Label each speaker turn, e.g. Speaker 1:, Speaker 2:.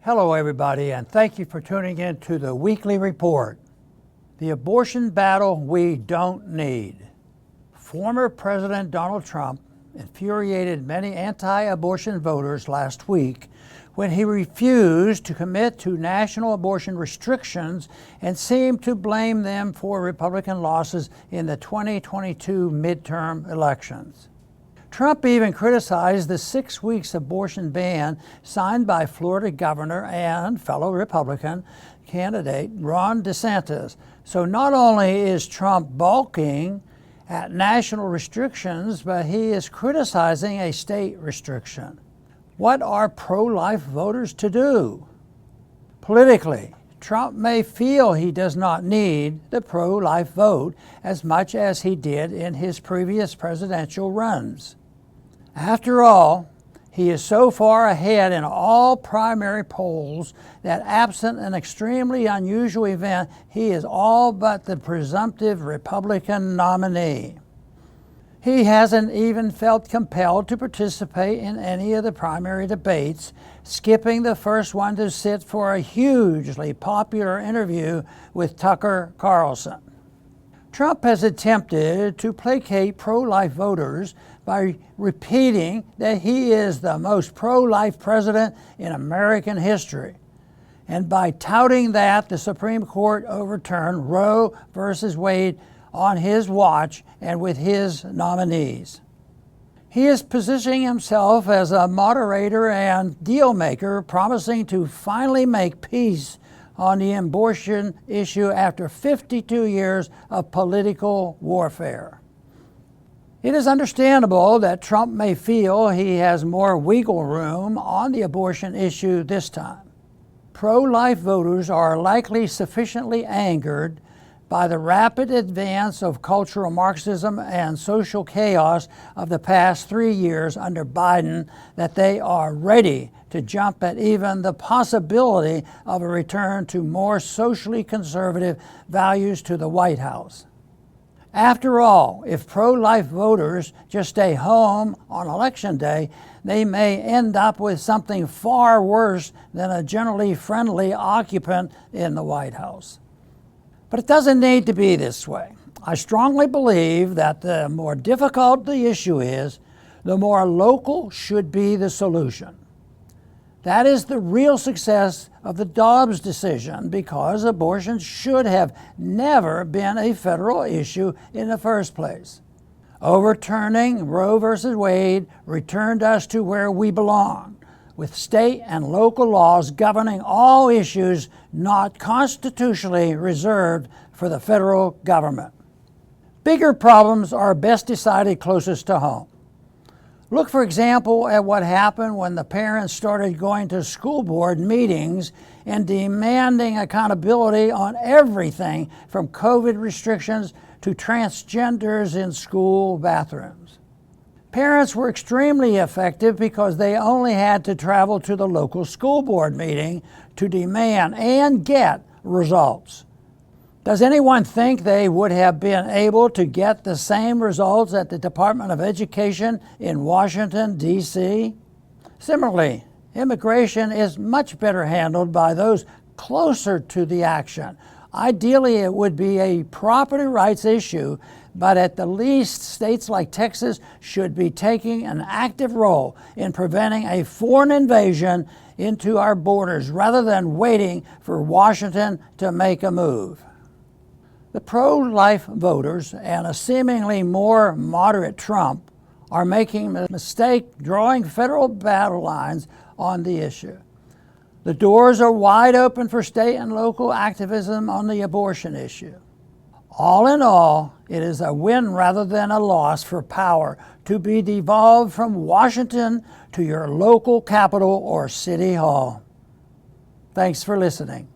Speaker 1: Hello everybody, and thank you for tuning in to the weekly report. The abortion battle we don't need. Former President Donald Trump infuriated many anti-abortion voters last week when he refused to commit to national abortion restrictions and seemed to blame them for Republican losses in the 2022 midterm elections. Trump even criticized the 6 weeks abortion ban signed by Florida Governor and fellow Republican candidate Ron DeSantis. So not only is Trump balking at national restrictions, but he is criticizing a state restriction. What are pro-life voters to do? Politically, Trump may feel he does not need the pro-life vote as much as he did in his previous presidential runs. After all, he is so far ahead in all primary polls that absent an extremely unusual event, he is all but the presumptive Republican nominee. He hasn't even felt compelled to participate in any of the primary debates, skipping the first one to sit for a hugely popular interview with Tucker Carlson. Trump has attempted to placate pro-life voters by repeating that he is the most pro-life president in American history, and by touting that the Supreme Court overturned Roe versus Wade on his watch and with his nominees. He is positioning himself as a moderator and deal maker, promising to finally make peace on the abortion issue after 52 years of political warfare. It is understandable that Trump may feel he has more wiggle room on the abortion issue this time. Pro-life voters are likely sufficiently angered by the rapid advance of cultural Marxism and social chaos of the past 3 years under Biden that they are ready to jump at even the possibility of a return to more socially conservative values to the White House. After all, if pro-life voters just stay home on Election Day, they may end up with something far worse than a generally friendly occupant in the White House. But it doesn't need to be this way. I strongly believe that the more difficult the issue is, the more local should be the solution. That is the real success of the Dobbs decision, because abortion should have never been a federal issue in the first place. Overturning Roe versus Wade returned us to where we belong, with state and local laws governing all issues not constitutionally reserved for the federal government. Bigger problems are best decided closest to home. Look, for example, at what happened when the parents started going to school board meetings and demanding accountability on everything from COVID restrictions to transgenders in school bathrooms. Parents were extremely effective because they only had to travel to the local school board meeting to demand and get results. Does anyone think they would have been able to get the same results at the Department of Education in Washington, D.C.? Similarly, immigration is much better handled by those closer to the action. Ideally, it would be a property rights issue, but at the least, states like Texas should be taking an active role in preventing a foreign invasion into our borders rather than waiting for Washington to make a move. The pro-life voters and a seemingly more moderate Trump are making a mistake drawing federal battle lines on the issue. The doors are wide open for state and local activism on the abortion issue. All in all, it is a win rather than a loss for power to be devolved from Washington to your local capital or city hall. Thanks for listening.